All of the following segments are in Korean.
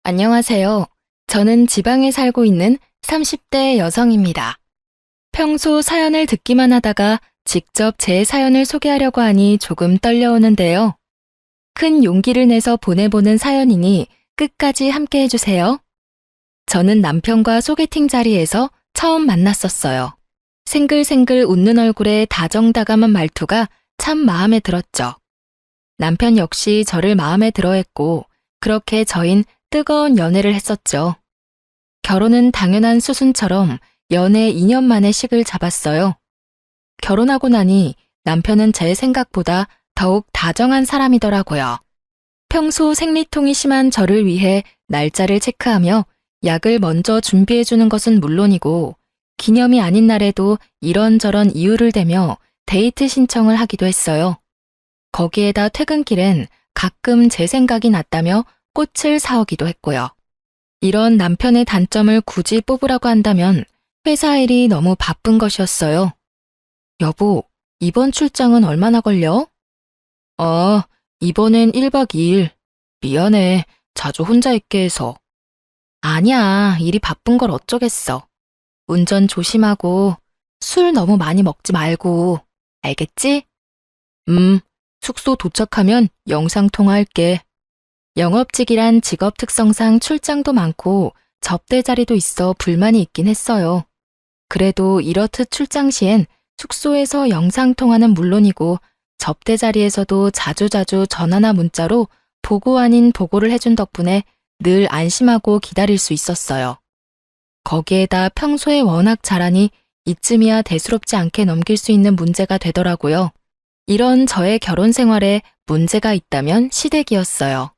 안녕하세요. 저는 지방에 살고 있는 30대 여성입니다. 평소 사연을 듣기만 하다가 직접 제 사연을 소개하려고 하니 조금 떨려오는데요. 큰 용기를 내서 보내보는 사연이니 끝까지 함께 해주세요. 저는 남편과 소개팅 자리에서 처음 만났었어요. 생글생글 웃는 얼굴에 다정다감한 말투가 참 마음에 들었죠. 남편 역시 저를 마음에 들어했고 그렇게 저흰 뜨거운 연애를 했었죠. 결혼은 당연한 수순처럼 연애 2년 만에 식을 잡았어요. 결혼하고 나니 남편은 제 생각보다 더욱 다정한 사람이더라고요. 평소 생리통이 심한 저를 위해 날짜를 체크하며 약을 먼저 준비해주는 것은 물론이고 기념이 아닌 날에도 이런저런 이유를 대며 데이트 신청을 하기도 했어요. 거기에다 퇴근길엔 가끔 제 생각이 났다며 꽃을 사오기도 했고요. 이런 남편의 단점을 굳이 뽑으라고 한다면 회사 일이 너무 바쁜 것이었어요. 여보, 이번 출장은 얼마나 걸려? 이번엔 1박 2일. 미안해, 자주 혼자 있게 해서. 아니야, 일이 바쁜 걸 어쩌겠어. 운전 조심하고 술 너무 많이 먹지 말고. 알겠지? 숙소 도착하면 영상통화할게. 영업직이란 직업 특성상 출장도 많고 접대 자리도 있어 불만이 있긴 했어요. 그래도 이렇듯 출장 시엔 숙소에서 영상통화는 물론이고 접대 자리에서도 자주자주 전화나 문자로 보고 아닌 보고를 해준 덕분에 늘 안심하고 기다릴 수 있었어요. 거기에다 평소에 워낙 잘하니 이쯤이야 대수롭지 않게 넘길 수 있는 문제가 되더라고요. 이런 저의 결혼 생활에 문제가 있다면 시댁이었어요.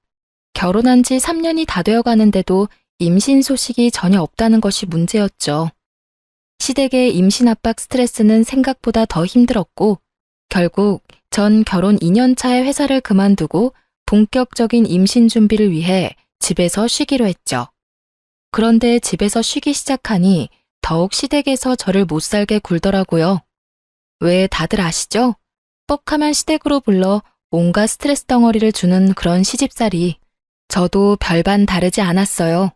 결혼한 지 3년이 다 되어 가는데도 임신 소식이 전혀 없다는 것이 문제였죠. 시댁의 임신 압박 스트레스는 생각보다 더 힘들었고 결국 전 결혼 2년 차에 회사를 그만두고 본격적인 임신 준비를 위해 집에서 쉬기로 했죠. 그런데 집에서 쉬기 시작하니 더욱 시댁에서 저를 못 살게 굴더라고요. 왜 다들 아시죠? 뻑하면 시댁으로 불러 온갖 스트레스 덩어리를 주는 그런 시집살이. 저도 별반 다르지 않았어요.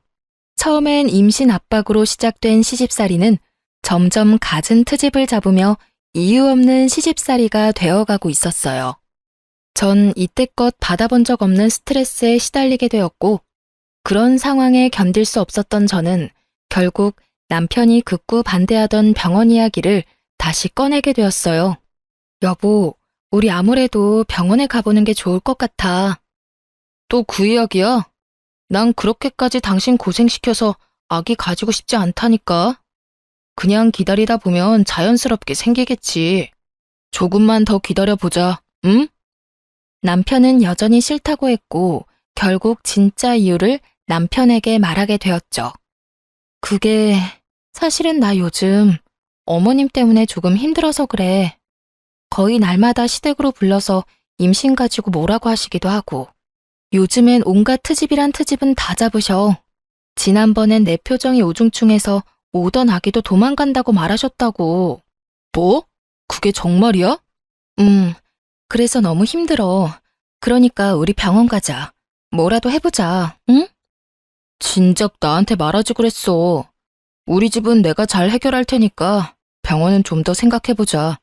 처음엔 임신 압박으로 시작된 시집살이는 점점 갖은 트집을 잡으며 이유 없는 시집살이가 되어가고 있었어요. 전 이때껏 받아본 적 없는 스트레스에 시달리게 되었고 그런 상황에 견딜 수 없었던 저는 결국 남편이 극구 반대하던 병원 이야기를 다시 꺼내게 되었어요. 여보, 우리 아무래도 병원에 가보는 게 좋을 것 같아. 또 그 이야기야? 난 그렇게까지 당신 고생시켜서 아기 가지고 싶지 않다니까. 그냥 기다리다 보면 자연스럽게 생기겠지. 조금만 더 기다려보자, 응? 남편은 여전히 싫다고 했고 결국 진짜 이유를 남편에게 말하게 되었죠. 그게 사실은 나 요즘 어머님 때문에 조금 힘들어서 그래. 거의 날마다 시댁으로 불러서 임신 가지고 뭐라고 하시기도 하고 요즘엔 온갖 트집이란 트집은 다 잡으셔. 지난번엔 내 표정이 우중충해서 오던 아기도 도망간다고 말하셨다고. 뭐? 그게 정말이야? 그래서 너무 힘들어. 그러니까 우리 병원 가자. 뭐라도 해보자, 응? 진작 나한테 말하지 그랬어. 우리 집은 내가 잘 해결할 테니까 병원은 좀 더 생각해보자.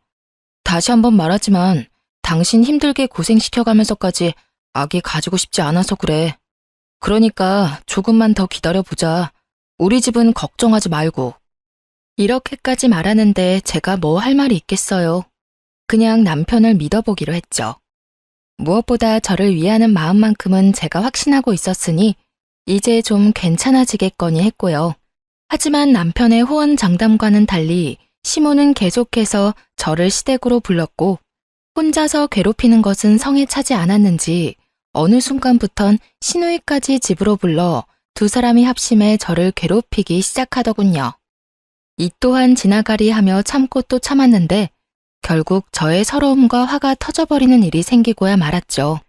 다시 한번 말하지만 당신 힘들게 고생시켜가면서까지 아기 가지고 싶지 않아서 그래. 그러니까 조금만 더 기다려보자. 우리 집은 걱정하지 말고. 이렇게까지 말하는데 제가 뭐 할 말이 있겠어요. 그냥 남편을 믿어보기로 했죠. 무엇보다 저를 위하는 마음만큼은 제가 확신하고 있었으니 이제 좀 괜찮아지겠거니 했고요. 하지만 남편의 호언장담과는 달리 시모는 계속해서 저를 시댁으로 불렀고 혼자서 괴롭히는 것은 성에 차지 않았는지 어느 순간부턴 시누이까지 집으로 불러 두 사람이 합심해 저를 괴롭히기 시작하더군요. 이 또한 지나가리 하며 참고 또 참았는데 결국 저의 서러움과 화가 터져버리는 일이 생기고야 말았죠.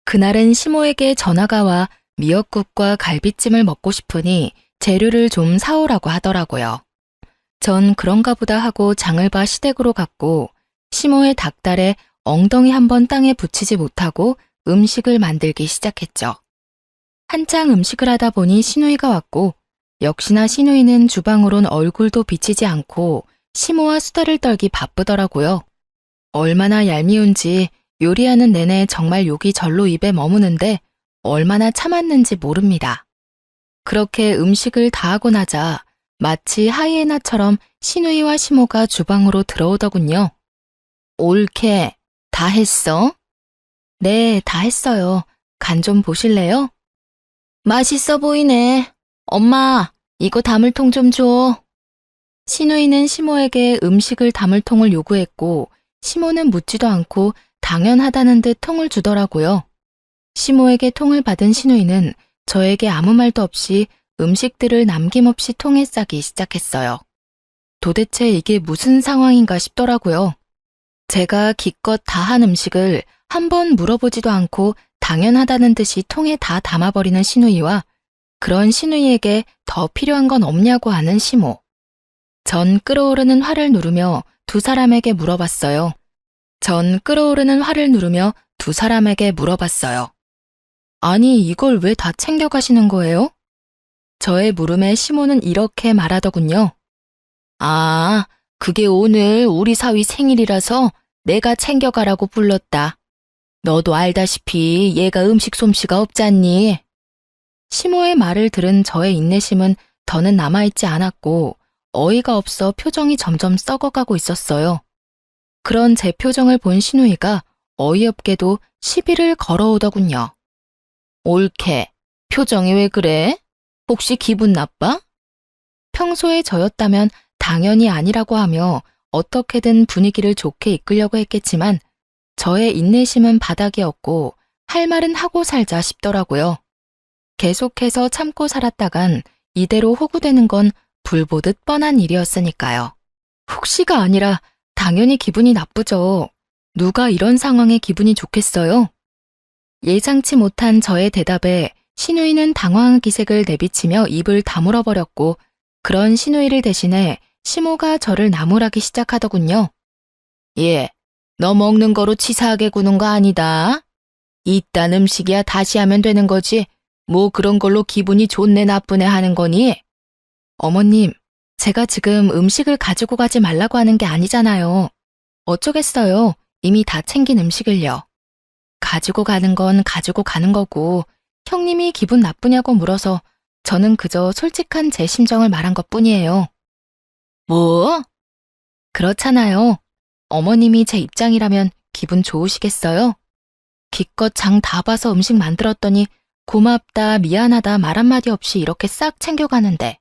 그날은 시모에게 전화가 와 미역국과 갈비찜을 먹고 싶으니 재료를 좀 사오라고 하더라고요. 전 그런가 보다 하고 장을 봐 시댁으로 갔고 시모의 닭달에 엉덩이 한번 땅에 붙이지 못하고 음식을 만들기 시작했죠. 한창 음식을 하다 보니 시누이가 왔고, 역시나 시누이는 주방으론 얼굴도 비치지 않고 시모와 수다를 떨기 바쁘더라고요. 얼마나 얄미운지 요리하는 내내 정말 욕이 절로 입에 머무는데 얼마나 참았는지 모릅니다. 그렇게 음식을 다 하고 나자 마치 하이에나처럼 시누이와 시모가 주방으로 들어오더군요. 옳게, 다 했어? 네, 다 했어요. 간 좀 보실래요? 맛있어 보이네. 엄마, 이거 담을 통 좀 줘. 시누이는 시모에게 음식을 담을 통을 요구했고, 시모는 묻지도 않고 당연하다는 듯 통을 주더라고요. 시모에게 통을 받은 시누이는 저에게 아무 말도 없이 음식들을 남김없이 통에 싸기 시작했어요. 도대체 이게 무슨 상황인가 싶더라고요. 제가 기껏 다 한 음식을 한 번 물어보지도 않고 당연하다는 듯이 통에 다 담아버리는 시누이와 그런 시누이에게 더 필요한 건 없냐고 하는 시모. 전 끓어오르는 화를 누르며 두 사람에게 물어봤어요. 아니, 이걸 왜 다 챙겨가시는 거예요? 저의 물음에 시모는 이렇게 말하더군요. 아, 그게 오늘 우리 사위 생일이라서 내가 챙겨가라고 불렀다. 너도 알다시피 얘가 음식 솜씨가 없잖니. 시모의 말을 들은 저의 인내심은 더는 남아있지 않았고 어이가 없어 표정이 점점 썩어가고 있었어요. 그런 제 표정을 본 시누이가 어이없게도 시비를 걸어오더군요. 옳게, 표정이 왜 그래? 혹시 기분 나빠? 평소에 저였다면 당연히 아니라고 하며 어떻게든 분위기를 좋게 이끌려고 했겠지만 저의 인내심은 바닥이었고 할 말은 하고 살자 싶더라고요. 계속해서 참고 살았다간 이대로 호구되는 건 불보듯 뻔한 일이었으니까요. 혹시가 아니라 당연히 기분이 나쁘죠. 누가 이런 상황에 기분이 좋겠어요? 예상치 못한 저의 대답에 시누이는 당황한 기색을 내비치며 입을 다물어 버렸고 그런 시누이를 대신해 시모가 저를 나무라기 시작하더군요. 예, 너 먹는 거로 치사하게 구는 거 아니다. 이딴 음식이야 다시 하면 되는 거지. 뭐 그런 걸로 기분이 좋네 나쁘네 하는 거니? 어머님, 제가 지금 음식을 가지고 가지 말라고 하는 게 아니잖아요. 어쩌겠어요. 이미 다 챙긴 음식을요. 가지고 가는 건 가지고 가는 거고 형님이 기분 나쁘냐고 물어서 저는 그저 솔직한 제 심정을 말한 것뿐이에요. 뭐? 그렇잖아요. 어머님이 제 입장이라면 기분 좋으시겠어요? 기껏 장 다 봐서 음식 만들었더니 고맙다, 미안하다 말 한마디 없이 이렇게 싹 챙겨가는데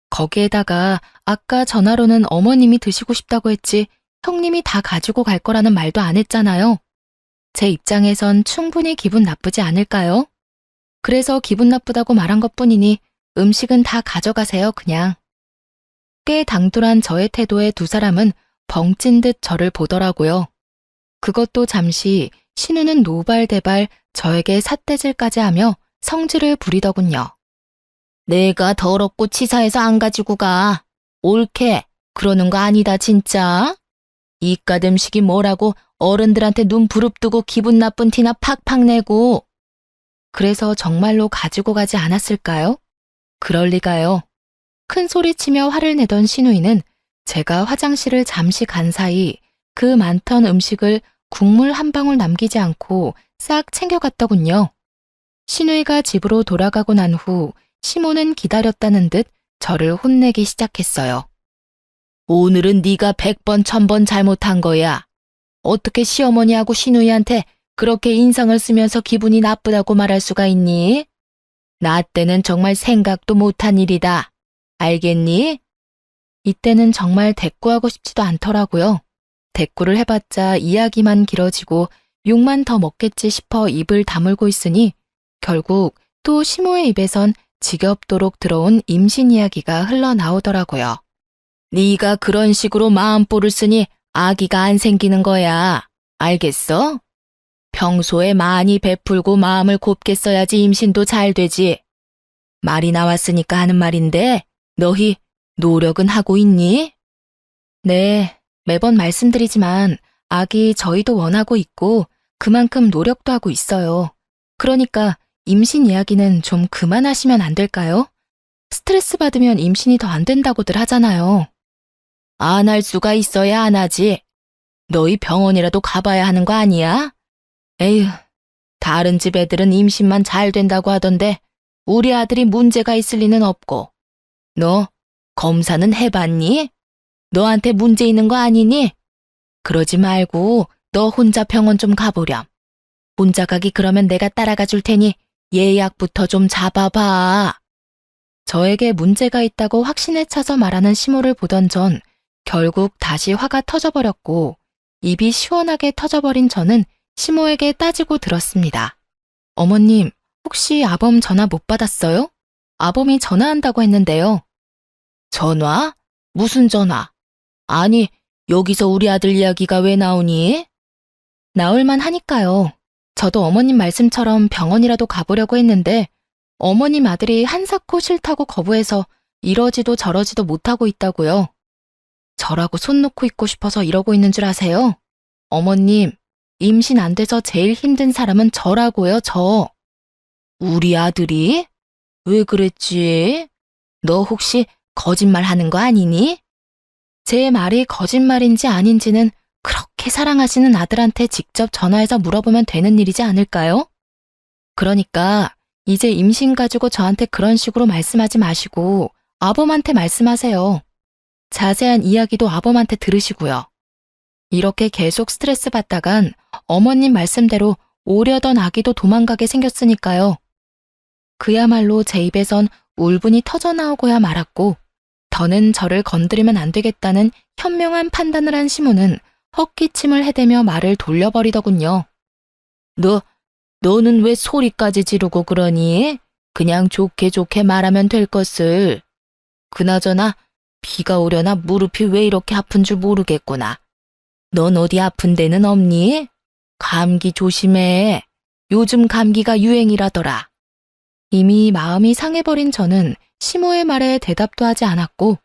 거기에다가 아까 전화로는 어머님이 드시고 싶다고 했지 형님이 다 가지고 갈 거라는 말도 안 했잖아요. 제 입장에선 충분히 기분 나쁘지 않을까요? 그래서 기분 나쁘다고 말한 것뿐이니 음식은 다 가져가세요, 그냥. 꽤 당돌한 저의 태도에 두 사람은 벙찐 듯 저를 보더라고요. 그것도 잠시 신우는 노발대발 저에게 삿대질까지 하며 성질을 부리더군요. 내가 더럽고 치사해서 안 가지고 가. 옳게, 그러는 거 아니다 진짜. 이깟 음식이 뭐라고 어른들한테 눈 부릅뜨고 기분 나쁜 티나 팍팍 내고. 그래서 정말로 가지고 가지 않았을까요? 그럴 리가요. 큰 소리치며 화를 내던 시누이는 제가 화장실을 잠시 간 사이 그 많던 음식을 국물 한 방울 남기지 않고 싹 챙겨갔더군요. 시누이가 집으로 돌아가고 난 후 시모는 기다렸다는 듯 저를 혼내기 시작했어요. 오늘은 네가 100번 1000번 잘못한 거야. 어떻게 시어머니하고 시누이한테 그렇게 인상을 쓰면서 기분이 나쁘다고 말할 수가 있니? 나 때는 정말 생각도 못한 일이다. 알겠니? 이때는 정말 대꾸하고 싶지도 않더라고요. 대꾸를 해봤자 이야기만 길어지고 욕만 더 먹겠지 싶어 입을 다물고 있으니 결국 또 시모의 입에선 지겹도록 들어온 임신 이야기가 흘러나오더라고요. 네가 그런 식으로 마음보를 쓰니 아기가 안 생기는 거야. 알겠어? 평소에 많이 베풀고 마음을 곱게 써야지 임신도 잘 되지. 말이 나왔으니까 하는 말인데 너희 노력은 하고 있니? 네, 매번 말씀드리지만 아기 저희도 원하고 있고 그만큼 노력도 하고 있어요. 그러니까 임신 이야기는 좀 그만하시면 안 될까요? 스트레스 받으면 임신이 더 안 된다고들 하잖아요. 안 할 수가 있어야 안 하지. 너희 병원이라도 가봐야 하는 거 아니야? 에휴, 다른 집 애들은 임신만 잘 된다고 하던데 우리 아들이 문제가 있을 리는 없고. 너 검사는 해봤니? 너한테 문제 있는 거 아니니? 그러지 말고 너 혼자 병원 좀 가보렴. 혼자 가기 그러면 내가 따라가 줄 테니 예약부터 좀 잡아봐. 저에게 문제가 있다고 확신에 차서 말하는 시모를 보던 전 결국 다시 화가 터져버렸고 입이 시원하게 터져버린 저는 시모에게 따지고 들었습니다. 어머님, 혹시 아범 전화 못 받았어요? 아범이 전화한다고 했는데요. 전화? 무슨 전화? 아니, 여기서 우리 아들 이야기가 왜 나오니? 나올만 하니까요. 저도 어머님 말씀처럼 병원이라도 가보려고 했는데 어머님 아들이 한사코 싫다고 거부해서 이러지도 저러지도 못하고 있다고요. 저라고 손 놓고 있고 싶어서 이러고 있는 줄 아세요? 어머님, 임신 안 돼서 제일 힘든 사람은 저라고요, 저. 우리 아들이? 왜 그랬지? 너 혹시 거짓말 하는 거 아니니? 제 말이 거짓말인지 아닌지는 그렇게 사랑하시는 아들한테 직접 전화해서 물어보면 되는 일이지 않을까요? 그러니까 이제 임신 가지고 저한테 그런 식으로 말씀하지 마시고 아범한테 말씀하세요. 자세한 이야기도 아범한테 들으시고요. 이렇게 계속 스트레스 받다간 어머님 말씀대로 오려던 아기도 도망가게 생겼으니까요. 그야말로 제 입에선 울분이 터져나오고야 말았고 더는 저를 건드리면 안 되겠다는 현명한 판단을 한 시모는 헛기침을 해대며 말을 돌려버리더군요. 너는 왜 소리까지 지르고 그러니? 그냥 좋게 좋게 말하면 될 것을. 그나저나 비가 오려나 무릎이 왜 이렇게 아픈 줄 모르겠구나. 넌 어디 아픈 데는 없니? 감기 조심해. 요즘 감기가 유행이라더라. 이미 마음이 상해버린 저는 시모의 말에 대답도 하지 않았고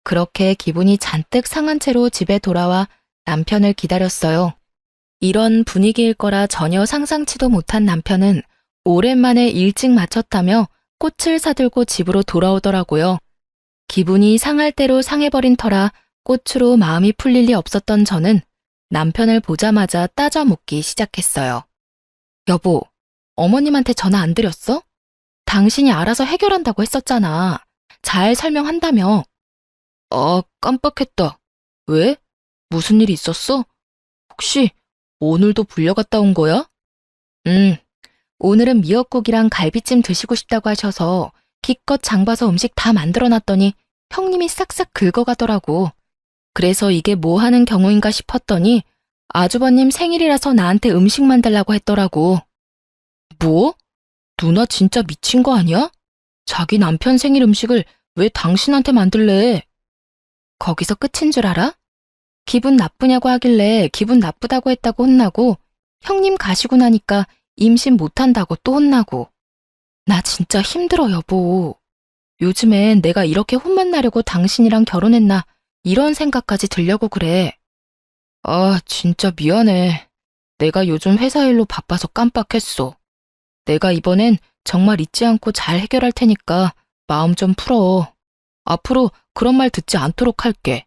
그렇게 기분이 잔뜩 상한 채로 집에 돌아와 남편을 기다렸어요. 이런 분위기일 거라 전혀 상상치도 못한 남편은 오랜만에 일찍 마쳤다며 꽃을 사들고 집으로 돌아오더라고요. 기분이 상할 대로 상해버린 터라 꽃으로 마음이 풀릴 리 없었던 저는 남편을 보자마자 따져 묻기 시작했어요. 여보, 어머님한테 전화 안 드렸어? 당신이 알아서 해결한다고 했었잖아. 잘 설명한다며. 깜빡했다. 왜? 무슨 일이 있었어? 혹시 오늘도 불려갔다 온 거야? 오늘은 미역국이랑 갈비찜 드시고 싶다고 하셔서 기껏 장봐서 음식 다 만들어놨더니 형님이 싹싹 긁어가더라고. 그래서 이게 뭐 하는 경우인가 싶었더니 아주버님 생일이라서 나한테 음식 만들라고 했더라고. 뭐? 누나 진짜 미친 거 아니야? 자기 남편 생일 음식을 왜 당신한테 만들래? 거기서 끝인 줄 알아? 기분 나쁘냐고 하길래 기분 나쁘다고 했다고 혼나고 형님 가시고 나니까 임신 못한다고 또 혼나고. 나 진짜 힘들어, 여보. 요즘엔 내가 이렇게 혼만 나려고 당신이랑 결혼했나 이런 생각까지 들려고 그래. 진짜 미안해. 내가 요즘 회사 일로 바빠서 깜빡했어. 내가 이번엔 정말 잊지 않고 잘 해결할 테니까 마음 좀 풀어. 앞으로 그런 말 듣지 않도록 할게.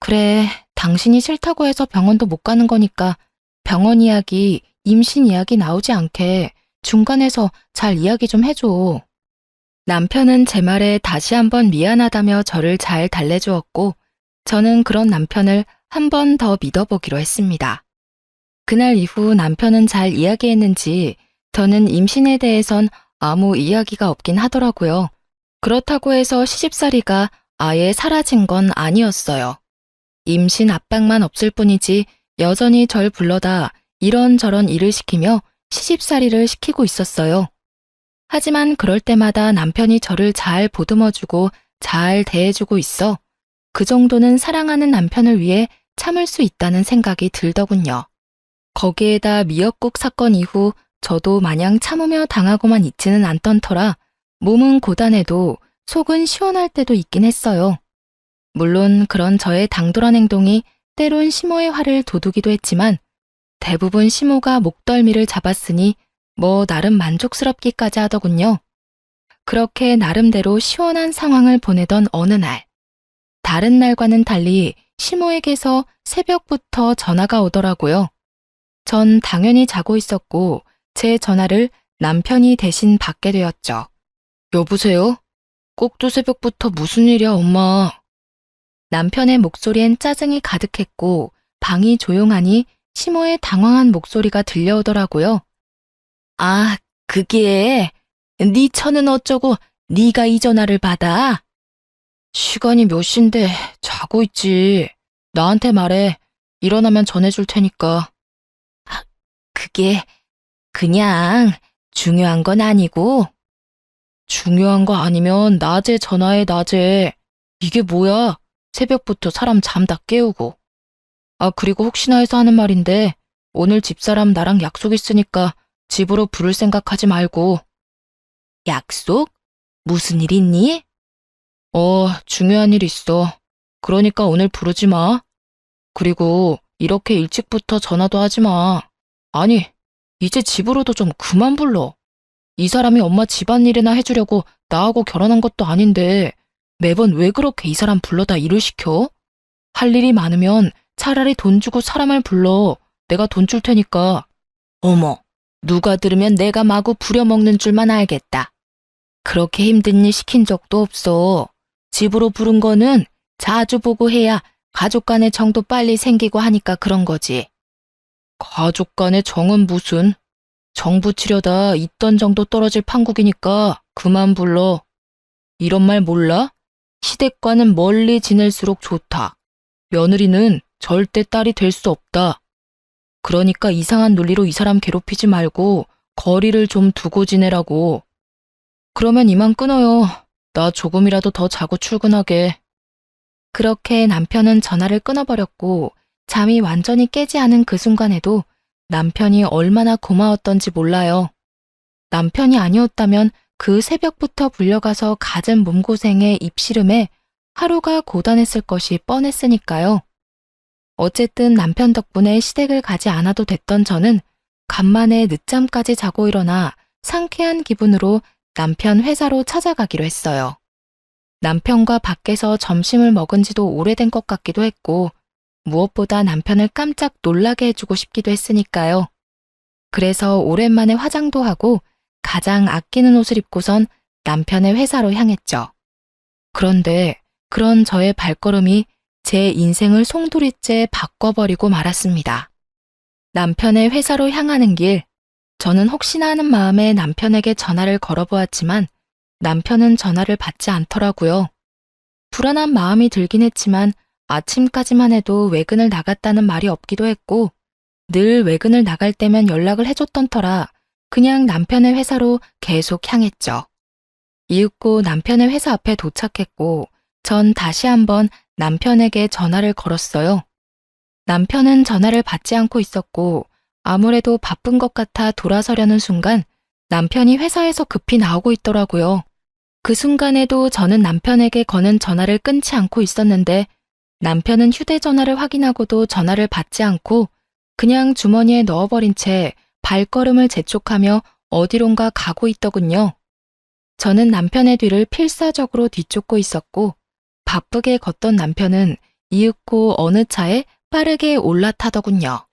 그래, 당신이 싫다고 해서 병원도 못 가는 거니까 병원 이야기, 임신 이야기 나오지 않게 중간에서 잘 이야기 좀 해줘. 남편은 제 말에 다시 한번 미안하다며 저를 잘 달래주었고 저는 그런 남편을 한 번 더 믿어보기로 했습니다. 그날 이후 남편은 잘 이야기했는지 저는 임신에 대해선 아무 이야기가 없긴 하더라고요. 그렇다고 해서 시집살이가 아예 사라진 건 아니었어요. 임신 압박만 없을 뿐이지 여전히 절 불러다 이런저런 일을 시키며 시집살이를 시키고 있었어요. 하지만 그럴 때마다 남편이 저를 잘 보듬어주고 잘 대해주고 있어 그 정도는 사랑하는 남편을 위해 참을 수 있다는 생각이 들더군요. 거기에다 미역국 사건 이후 저도 마냥 참으며 당하고만 있지는 않던 터라 몸은 고단해도 속은 시원할 때도 있긴 했어요. 물론 그런 저의 당돌한 행동이 때론 시모의 화를 돋우기도 했지만 대부분 시모가 목덜미를 잡았으니 뭐 나름 만족스럽기까지 하더군요. 그렇게 나름대로 시원한 상황을 보내던 어느 날, 다른 날과는 달리 시모에게서 새벽부터 전화가 오더라고요. 전 당연히 자고 있었고 제 전화를 남편이 대신 받게 되었죠. 여보세요? 꼭두 새벽부터 무슨 일이야, 엄마? 남편의 목소리엔 짜증이 가득했고 방이 조용하니 시모의 당황한 목소리가 들려오더라고요. 아, 그게 네 처는 어쩌고 네가 이 전화를 받아? 시간이 몇 시인데 자고 있지. 나한테 말해. 일어나면 전해줄 테니까. 아, 그게 그냥 중요한 건 아니고. 중요한 거 아니면 낮에 전화해, 낮에. 이게 뭐야? 새벽부터 사람 잠 다 깨우고. 아, 그리고 혹시나 해서 하는 말인데 오늘 집사람 나랑 약속 있으니까 집으로 부를 생각하지 말고. 약속? 무슨 일 있니? 중요한 일 있어. 그러니까 오늘 부르지 마. 그리고 이렇게 일찍부터 전화도 하지 마. 아니, 이제 집으로도 좀 그만 불러. 이 사람이 엄마 집안일이나 해주려고 나하고 결혼한 것도 아닌데 매번 왜 그렇게 이 사람 불러다 일을 시켜? 할 일이 많으면 차라리 돈 주고 사람을 불러. 내가 돈 줄 테니까. 어머, 누가 들으면 내가 마구 부려먹는 줄만 알겠다. 그렇게 힘든 일 시킨 적도 없어. 집으로 부른 거는 자주 보고 해야 가족 간의 정도 빨리 생기고 하니까 그런 거지. 가족 간의 정은 무슨? 정 붙이려다 있던 정도 떨어질 판국이니까 그만 불러. 이런 말 몰라? 시댁과는 멀리 지낼수록 좋다. 며느리는 절대 딸이 될 수 없다. 그러니까 이상한 논리로 이 사람 괴롭히지 말고 거리를 좀 두고 지내라고. 그러면 이만 끊어요. 나 조금이라도 더 자고 출근하게. 그렇게 남편은 전화를 끊어버렸고 잠이 완전히 깨지 않은 그 순간에도 남편이 얼마나 고마웠던지 몰라요. 남편이 아니었다면 그 새벽부터 불려가서 갖은 몸고생에 입씨름에 하루가 고단했을 것이 뻔했으니까요. 어쨌든 남편 덕분에 시댁을 가지 않아도 됐던 저는 간만에 늦잠까지 자고 일어나 상쾌한 기분으로 남편 회사로 찾아가기로 했어요. 남편과 밖에서 점심을 먹은 지도 오래된 것 같기도 했고 무엇보다 남편을 깜짝 놀라게 해주고 싶기도 했으니까요. 그래서 오랜만에 화장도 하고 가장 아끼는 옷을 입고선 남편의 회사로 향했죠. 그런데 그런 저의 발걸음이 제 인생을 송두리째 바꿔버리고 말았습니다. 남편의 회사로 향하는 길, 저는 혹시나 하는 마음에 남편에게 전화를 걸어보았지만 남편은 전화를 받지 않더라고요. 불안한 마음이 들긴 했지만 아침까지만 해도 외근을 나갔다는 말이 없기도 했고 늘 외근을 나갈 때면 연락을 해줬던 터라 그냥 남편의 회사로 계속 향했죠. 이윽고 남편의 회사 앞에 도착했고 전 다시 한번 남편에게 전화를 걸었어요. 남편은 전화를 받지 않고 있었고 아무래도 바쁜 것 같아 돌아서려는 순간 남편이 회사에서 급히 나오고 있더라고요. 그 순간에도 저는 남편에게 거는 전화를 끊지 않고 있었는데 남편은 휴대전화를 확인하고도 전화를 받지 않고 그냥 주머니에 넣어버린 채 발걸음을 재촉하며 어디론가 가고 있더군요. 저는 남편의 뒤를 필사적으로 뒤쫓고 있었고 바쁘게 걷던 남편은 이윽고 어느 차에 빠르게 올라타더군요.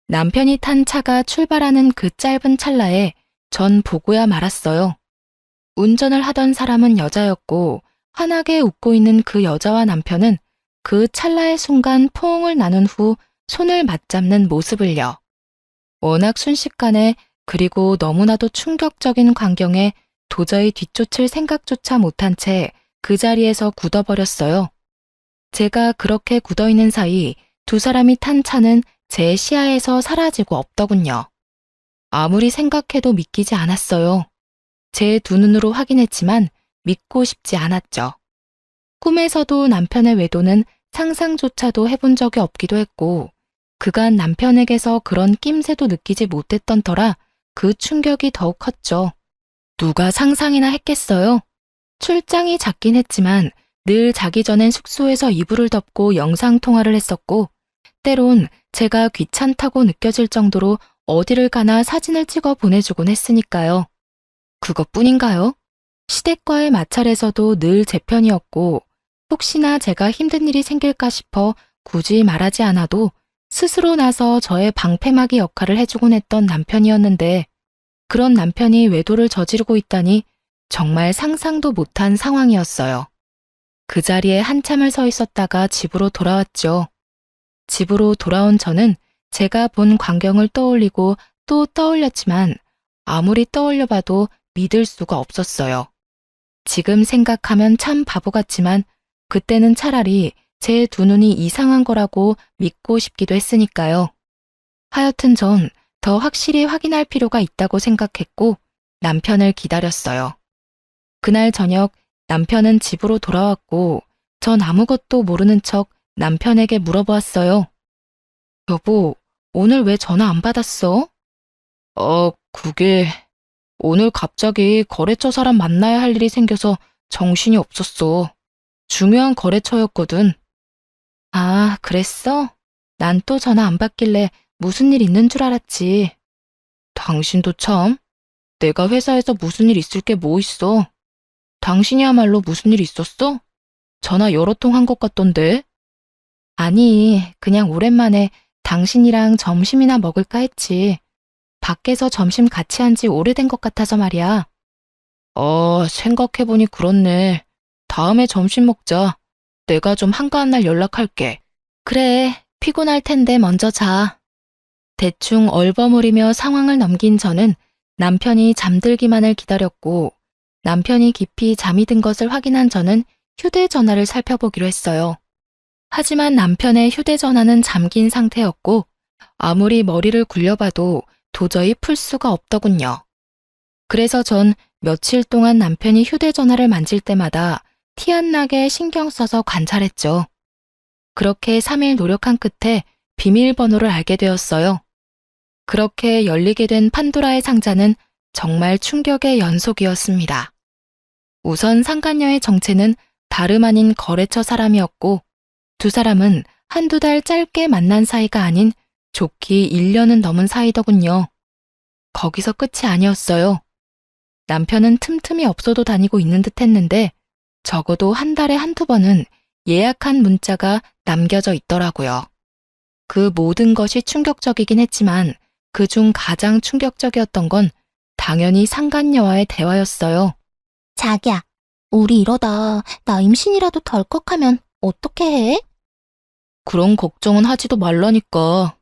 남편이 탄 차가 출발하는 그 짧은 찰나에 전 보고야 말았어요. 운전을 하던 사람은 여자였고 환하게 웃고 있는 그 여자와 남편은 그 찰나의 순간 포옹을 나눈 후 손을 맞잡는 모습을요. 워낙 순식간에 그리고 너무나도 충격적인 광경에 도저히 뒤쫓을 생각조차 못한 채 그 자리에서 굳어버렸어요. 제가 그렇게 굳어있는 사이 두 사람이 탄 차는 제 시야에서 사라지고 없더군요. 아무리 생각해도 믿기지 않았어요. 제 두 눈으로 확인했지만 믿고 싶지 않았죠. 꿈에서도 남편의 외도는 상상조차도 해본 적이 없기도 했고 그간 남편에게서 그런 낌새도 느끼지 못했던 터라 그 충격이 더욱 컸죠. 누가 상상이나 했겠어요? 출장이 잦긴 했지만 늘 자기 전엔 숙소에서 이불을 덮고 영상통화를 했었고 때론 제가 귀찮다고 느껴질 정도로 어디를 가나 사진을 찍어 보내주곤 했으니까요. 그것뿐인가요? 시댁과의 마찰에서도 늘 제 편이었고, 혹시나 제가 힘든 일이 생길까 싶어 굳이 말하지 않아도 스스로 나서 저의 방패막이 역할을 해주곤 했던 남편이었는데, 그런 남편이 외도를 저지르고 있다니 정말 상상도 못한 상황이었어요. 그 자리에 한참을 서 있었다가 집으로 돌아왔죠. 집으로 돌아온 저는 제가 본 광경을 떠올리고 또 떠올렸지만 아무리 떠올려봐도 믿을 수가 없었어요. 지금 생각하면 참 바보 같지만 그때는 차라리 제 두 눈이 이상한 거라고 믿고 싶기도 했으니까요. 하여튼 전 더 확실히 확인할 필요가 있다고 생각했고 남편을 기다렸어요. 그날 저녁 남편은 집으로 돌아왔고 전 아무것도 모르는 척 남편에게 물어보았어요. 여보, 오늘 왜 전화 안 받았어? 그게 오늘 갑자기 거래처 사람 만나야 할 일이 생겨서 정신이 없었어. 중요한 거래처였거든. 아, 그랬어? 난 또 전화 안 받길래 무슨 일 있는 줄 알았지. 당신도 참. 내가 회사에서 무슨 일 있을 게 뭐 있어. 당신이야말로 무슨 일 있었어? 전화 여러 통 한 것 같던데. 아니, 그냥 오랜만에 당신이랑 점심이나 먹을까 했지. 밖에서 점심 같이 한 지 오래된 것 같아서 말이야. 생각해보니 그렇네. 다음에 점심 먹자. 내가 좀 한가한 날 연락할게. 그래, 피곤할 텐데 먼저 자. 대충 얼버무리며 상황을 넘긴 저는 남편이 잠들기만을 기다렸고 남편이 깊이 잠이 든 것을 확인한 저는 휴대전화를 살펴보기로 했어요. 하지만 남편의 휴대전화는 잠긴 상태였고 아무리 머리를 굴려봐도 도저히 풀 수가 없더군요. 그래서 전 며칠 동안 남편이 휴대전화를 만질 때마다 티 안 나게 신경 써서 관찰했죠. 그렇게 3일 노력한 끝에 비밀번호를 알게 되었어요. 그렇게 열리게 된 판도라의 상자는 정말 충격의 연속이었습니다. 우선 상간녀의 정체는 다름 아닌 거래처 사람이었고 두 사람은 한두 달 짧게 만난 사이가 아닌 좋기 1년은 넘은 사이더군요. 거기서 끝이 아니었어요. 남편은 틈틈이 업소도 다니고 있는 듯 했는데 적어도 한 달에 한두 번은 예약한 문자가 남겨져 있더라고요. 그 모든 것이 충격적이긴 했지만 그중 가장 충격적이었던 건 당연히 상간녀와의 대화였어요. 자기야, 우리 이러다 나 임신이라도 덜컥하면 어떻게 해? 그런 걱정은 하지도 말라니까.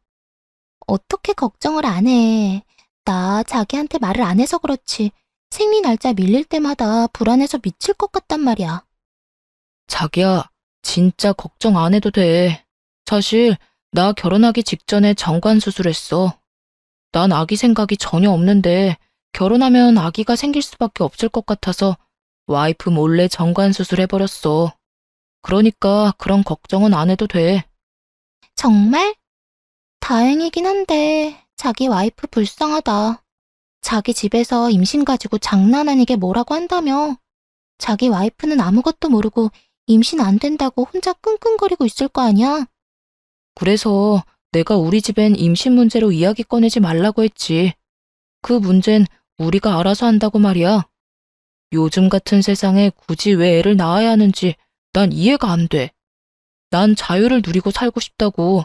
어떻게 걱정을 안 해? 나 자기한테 말을 안 해서 그렇지. 생리 날짜 밀릴 때마다 불안해서 미칠 것 같단 말이야. 자기야, 진짜 걱정 안 해도 돼. 사실 나 결혼하기 직전에 정관 수술했어. 난 아기 생각이 전혀 없는데 결혼하면 아기가 생길 수밖에 없을 것 같아서 와이프 몰래 정관 수술해버렸어. 그러니까 그런 걱정은 안 해도 돼. 정말? 다행이긴 한데 자기 와이프 불쌍하다. 자기 집에서 임신 가지고 장난 아니게 뭐라고 한다며. 자기 와이프는 아무것도 모르고 임신 안 된다고 혼자 끙끙거리고 있을 거 아니야? 그래서 내가 우리 집엔 임신 문제로 이야기 꺼내지 말라고 했지. 그 문제는 우리가 알아서 한다고 말이야. 요즘 같은 세상에 굳이 왜 애를 낳아야 하는지 난 이해가 안 돼. 난 자유를 누리고 살고 싶다고.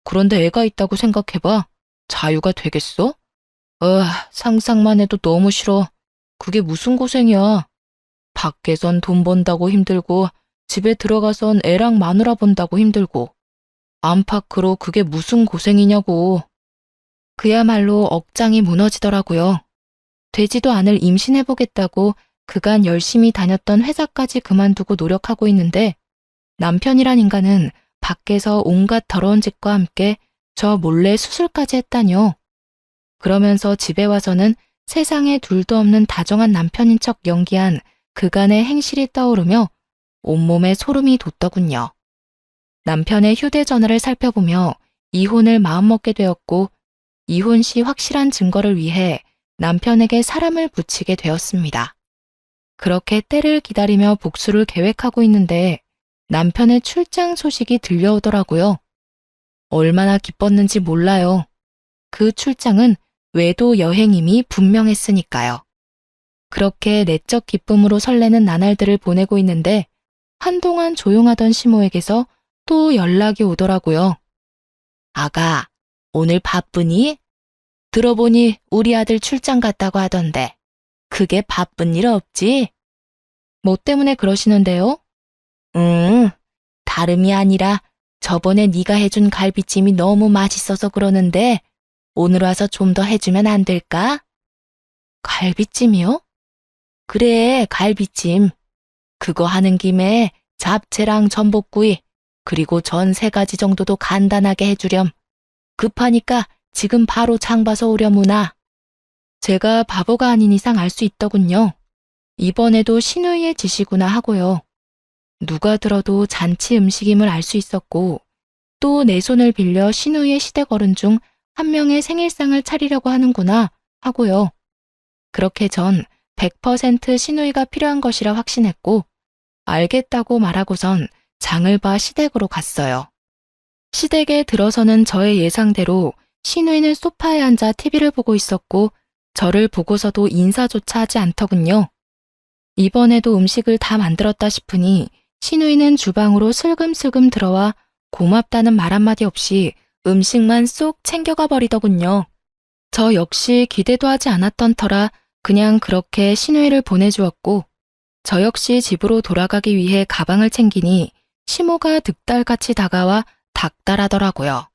그런데 애가 있다고 생각해봐. 자유가 되겠어? 상상만 해도 너무 싫어. 그게 무슨 고생이야. 밖에선 돈 번다고 힘들고 집에 들어가선 애랑 마누라 본다고 힘들고 안팎으로 그게 무슨 고생이냐고. 그야말로 억장이 무너지더라고요. 되지도 않을 임신해보겠다고 그간 열심히 다녔던 회사까지 그만두고 노력하고 있는데 남편이란 인간은 밖에서 온갖 더러운 짓과 함께 저 몰래 수술까지 했다뇨. 그러면서 집에 와서는 세상에 둘도 없는 다정한 남편인 척 연기한 그간의 행실이 떠오르며 온몸에 소름이 돋더군요. 남편의 휴대전화를 살펴보며 이혼을 마음먹게 되었고 이혼 시 확실한 증거를 위해 남편에게 사람을 붙이게 되었습니다. 그렇게 때를 기다리며 복수를 계획하고 있는데 남편의 출장 소식이 들려오더라고요. 얼마나 기뻤는지 몰라요. 그 출장은 외도 여행임이 분명했으니까요. 그렇게 내적 기쁨으로 설레는 나날들을 보내고 있는데 한동안 조용하던 시모에게서 또 연락이 오더라고요. 아가, 오늘 바쁘니? 들어보니 우리 아들 출장 갔다고 하던데 그게 바쁜 일 없지? 뭐 때문에 그러시는데요? 다름이 아니라 저번에 네가 해준 갈비찜이 너무 맛있어서 그러는데 오늘 와서 좀 더 해주면 안 될까? 갈비찜이요? 그래, 갈비찜. 그거 하는 김에 잡채랑 전복구이, 그리고 전 3가지 정도도 간단하게 해주렴. 급하니까 지금 바로 장 봐서 오려무나. 제가 바보가 아닌 이상 알 수 있더군요. 이번에도 신우이의 짓이구나 하고요. 누가 들어도 잔치 음식임을 알 수 있었고 또 내 손을 빌려 신우이의 시댁어른 중 한 명의 생일상을 차리려고 하는구나 하고요. 그렇게 전 100% 신우이가 필요한 것이라 확신했고 알겠다고 말하고선 장을 봐 시댁으로 갔어요. 시댁에 들어서는 저의 예상대로 신우이는 소파에 앉아 TV를 보고 있었고 저를 보고서도 인사조차 하지 않더군요. 이번에도 음식을 다 만들었다 싶으니 신우이는 주방으로 슬금슬금 들어와 고맙다는 말 한마디 없이 음식만 쏙 챙겨가 버리더군요. 저 역시 기대도 하지 않았던 터라 그냥 그렇게 신우이를 보내주었고 저 역시 집으로 돌아가기 위해 가방을 챙기니 시모가 득달같이 다가와 닥달하더라고요.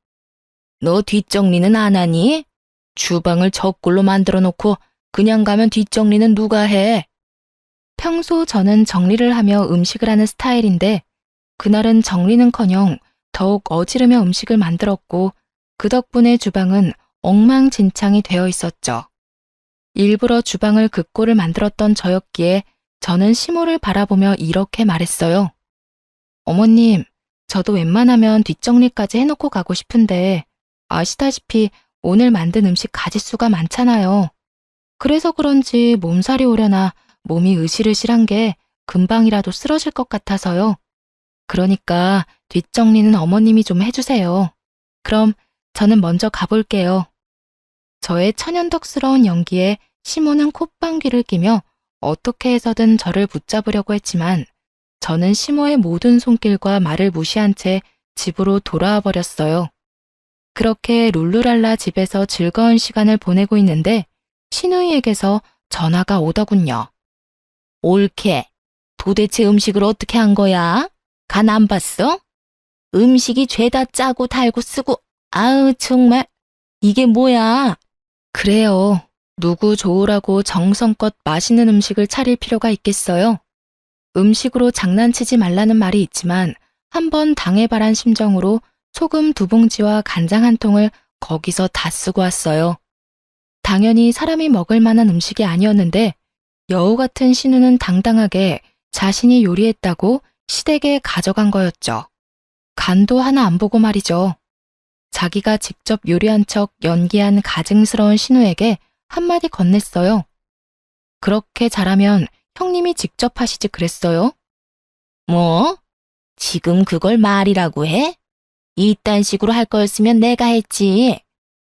너 뒷정리는 안 하니? 주방을 저꼴로 만들어 놓고 그냥 가면 뒷정리는 누가 해? 평소 저는 정리를 하며 음식을 하는 스타일인데 그날은 정리는커녕 더욱 어지르며 음식을 만들었고 그 덕분에 주방은 엉망진창이 되어 있었죠. 일부러 주방을 그 꼴을 만들었던 저였기에 저는 시모를 바라보며 이렇게 말했어요. 어머님, 저도 웬만하면 뒷정리까지 해놓고 가고 싶은데 아시다시피 오늘 만든 음식 가짓수가 많잖아요. 그래서 그런지 몸살이 오려나 몸이 으실으실한 게 금방이라도 쓰러질 것 같아서요. 그러니까 뒷정리는 어머님이 좀 해주세요. 그럼 저는 먼저 가볼게요. 저의 천연덕스러운 연기에 시모는 콧방귀를 끼며 어떻게 해서든 저를 붙잡으려고 했지만 저는 시모의 모든 손길과 말을 무시한 채 집으로 돌아와 버렸어요. 그렇게 룰루랄라 집에서 즐거운 시간을 보내고 있는데 신우이에게서 전화가 오더군요. 옳게, 도대체 음식을 어떻게 한 거야? 간 안 봤어? 음식이 죄다 짜고 달고 쓰고, 아우 정말, 이게 뭐야? 그래요. 누구 좋으라고 정성껏 맛있는 음식을 차릴 필요가 있겠어요? 음식으로 장난치지 말라는 말이 있지만 한번 당해바란 심정으로 소금 2봉지와 간장 1통을 거기서 다 쓰고 왔어요. 당연히 사람이 먹을 만한 음식이 아니었는데 여우 같은 신우는 당당하게 자신이 요리했다고 시댁에 가져간 거였죠. 간도 하나 안 보고 말이죠. 자기가 직접 요리한 척 연기한 가증스러운 신우에게 한마디 건넸어요. 그렇게 잘하면 형님이 직접 하시지 그랬어요? 뭐? 지금 그걸 말이라고 해? 이딴 식으로 할 거였으면 내가 했지.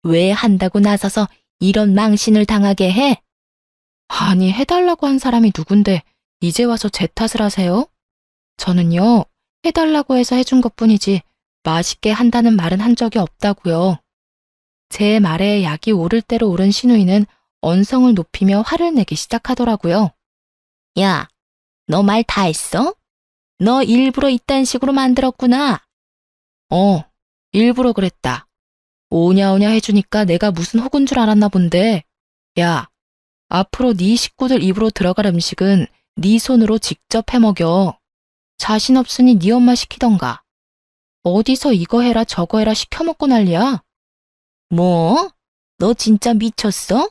왜 한다고 나서서 이런 망신을 당하게 해? 아니, 해달라고 한 사람이 누군데 이제 와서 제 탓을 하세요? 저는요, 해달라고 해서 해준 것뿐이지 맛있게 한다는 말은 한 적이 없다고요. 제 말에 약이 오를 대로 오른 신우이는 언성을 높이며 화를 내기 시작하더라고요. 야, 너 말 다 했어? 너 일부러 이딴 식으로 만들었구나. 일부러 그랬다. 오냐오냐 해주니까 내가 무슨 혹은 줄 알았나 본데. 야, 앞으로 네 식구들 입으로 들어갈 음식은 네 손으로 직접 해먹여. 자신 없으니 네 엄마 시키던가. 어디서 이거 해라 저거 해라 시켜먹고 난리야? 뭐? 너 진짜 미쳤어?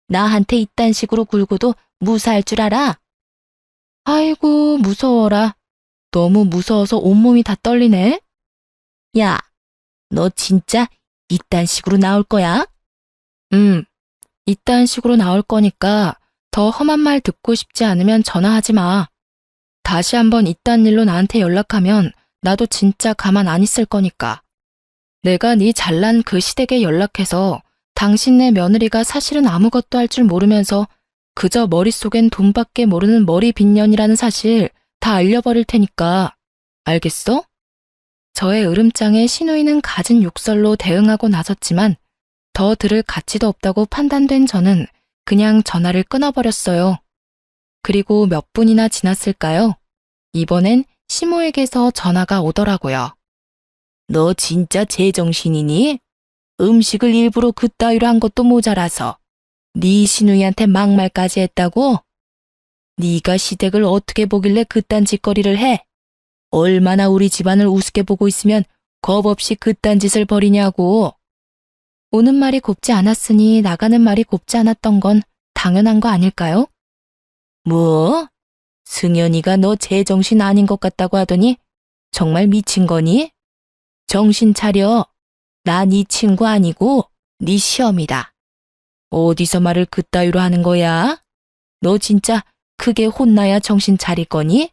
나한테 이딴 식으로 굴고도 무사할 줄 알아? 아이고, 무서워라. 너무 무서워서 온몸이 다 떨리네. 야, 너 진짜 이딴 식으로 나올 거야? 이딴 식으로 나올 거니까 더 험한 말 듣고 싶지 않으면 전화하지 마. 다시 한번 이딴 일로 나한테 연락하면 나도 진짜 가만 안 있을 거니까. 내가 네 잘난 그 시댁에 연락해서 당신네 며느리가 사실은 아무것도 할 줄 모르면서 그저 머릿속엔 돈밖에 모르는 머리 빚년이라는 사실 다 알려버릴 테니까. 알겠어? 저의 으름장에 시누이는 갖은 욕설로 대응하고 나섰지만 더 들을 가치도 없다고 판단된 저는 그냥 전화를 끊어버렸어요. 그리고 몇 분이나 지났을까요? 이번엔 시모에게서 전화가 오더라고요. 너 진짜 제정신이니? 음식을 일부러 그따위로 한 것도 모자라서 네 시누이한테 막말까지 했다고? 네가 시댁을 어떻게 보길래 그딴 짓거리를 해? 얼마나 우리 집안을 우습게 보고 있으면 겁 없이 그딴 짓을 벌이냐고. 오는 말이 곱지 않았으니 나가는 말이 곱지 않았던 건 당연한 거 아닐까요? 뭐? 승연이가 너 제정신 아닌 것 같다고 하더니 정말 미친 거니? 정신 차려. 나 네 친구 아니고 네 시엄이다. 어디서 말을 그따위로 하는 거야? 너 진짜 크게 혼나야 정신 차릴 거니?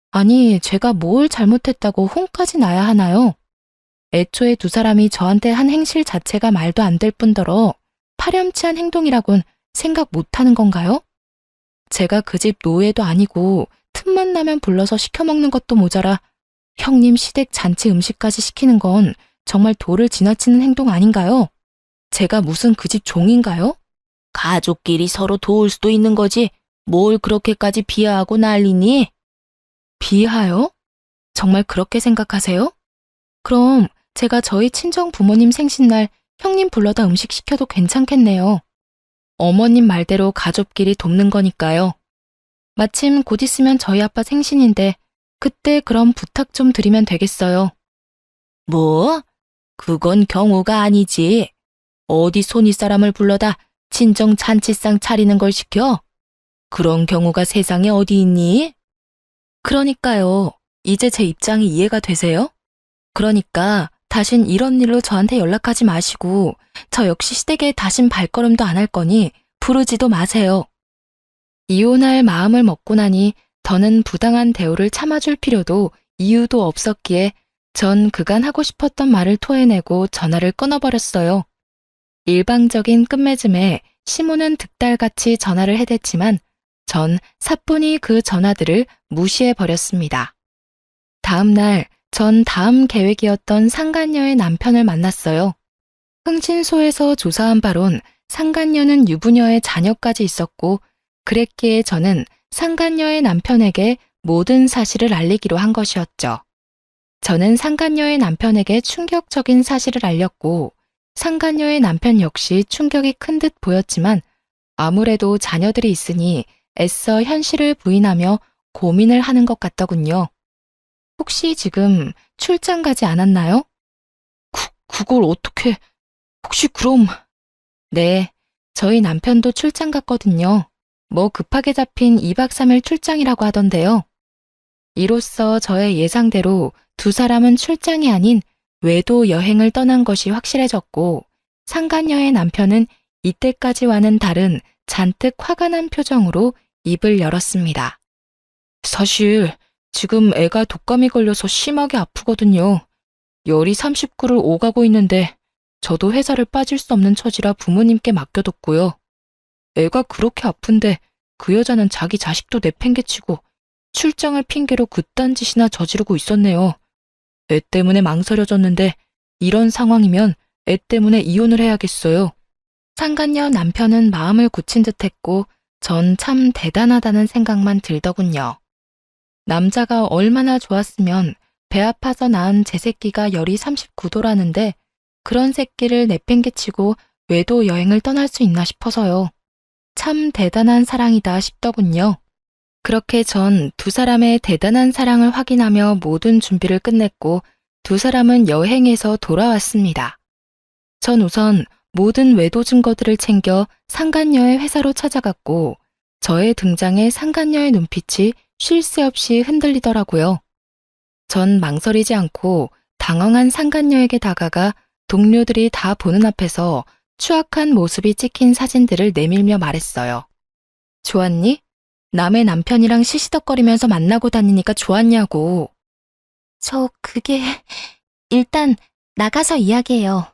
아니, 제가 뭘 잘못했다고 혼까지 나야 하나요? 애초에 두 사람이 저한테 한 행실 자체가 말도 안 될 뿐더러 파렴치한 행동이라곤 생각 못하는 건가요? 제가 그 집 노예도 아니고 틈만 나면 불러서 시켜먹는 것도 모자라 형님 시댁 잔치 음식까지 시키는 건 정말 도를 지나치는 행동 아닌가요? 제가 무슨 그 집 종인가요? 가족끼리 서로 도울 수도 있는 거지 뭘 그렇게까지 비하하고 난리니? 비하요? 정말 그렇게 생각하세요? 그럼 제가 저희 친정 부모님 생신날 형님 불러다 음식 시켜도 괜찮겠네요. 어머님 말대로 가족끼리 돕는 거니까요. 마침 곧 있으면 저희 아빠 생신인데 그때 그럼 부탁 좀 드리면 되겠어요. 뭐? 그건 경우가 아니지. 어디 손이 사람을 불러다 친정 잔치상 차리는 걸 시켜? 그런 경우가 세상에 어디 있니? 그러니까요. 이제 제 입장이 이해가 되세요? 그러니까 다신 이런 일로 저한테 연락하지 마시고 저 역시 시댁에 다신 발걸음도 안 할 거니 부르지도 마세요. 이혼할 마음을 먹고 나니 더는 부당한 대우를 참아줄 필요도 이유도 없었기에 전 그간 하고 싶었던 말을 토해내고 전화를 끊어버렸어요. 일방적인 끝맺음에 시모는 득달같이 전화를 해댔지만 전 사뿐히 그 전화들을 무시해버렸습니다. 다음 날 전 다음 계획이었던 상간녀의 남편을 만났어요. 흥신소에서 조사한 바론 상간녀는 유부녀의 자녀까지 있었고 그랬기에 저는 상간녀의 남편에게 모든 사실을 알리기로 한 것이었죠. 저는 상간녀의 남편에게 충격적인 사실을 알렸고 상간녀의 남편 역시 충격이 큰 듯 보였지만 아무래도 자녀들이 있으니 애써 현실을 부인하며 고민을 하는 것 같더군요. 혹시 지금 출장 가지 않았나요? 그걸 어떻게... 혹시 그럼... 네, 저희 남편도 출장 갔거든요. 뭐 급하게 잡힌 2박 3일 출장이라고 하던데요. 이로써 저의 예상대로 두 사람은 출장이 아닌 외도 여행을 떠난 것이 확실해졌고 상간녀의 남편은 이때까지와는 다른 잔뜩 화가 난 표정으로 입을 열었습니다. 사실 지금 애가 독감이 걸려서 심하게 아프거든요. 열이 39를 오가고 있는데 저도 회사를 빠질 수 없는 처지라 부모님께 맡겨뒀고요. 애가 그렇게 아픈데 그 여자는 자기 자식도 내팽개치고 출장을 핑계로 그딴 짓이나 저지르고 있었네요. 애 때문에 망설여졌는데 이런 상황이면 애 때문에 이혼을 해야겠어요. 상간녀 남편은 마음을 굳힌 듯했고 전 참 대단하다는 생각만 들더군요. 남자가 얼마나 좋았으면 배 아파서 낳은 제 새끼가 열이 39도라는데 그런 새끼를 내팽개치고 외도 여행을 떠날 수 있나 싶어서요. 참 대단한 사랑이다 싶더군요. 그렇게 전 두 사람의 대단한 사랑을 확인하며 모든 준비를 끝냈고 두 사람은 여행에서 돌아왔습니다. 전 우선 모든 외도 증거들을 챙겨 상간녀의 회사로 찾아갔고 저의 등장에 상간녀의 눈빛이 쉴 새 없이 흔들리더라고요. 전 망설이지 않고 당황한 상간녀에게 다가가 동료들이 다 보는 앞에서 추악한 모습이 찍힌 사진들을 내밀며 말했어요. 좋았니? 남의 남편이랑 시시덕거리면서 만나고 다니니까 좋았냐고. 그게... 일단 나가서 이야기해요.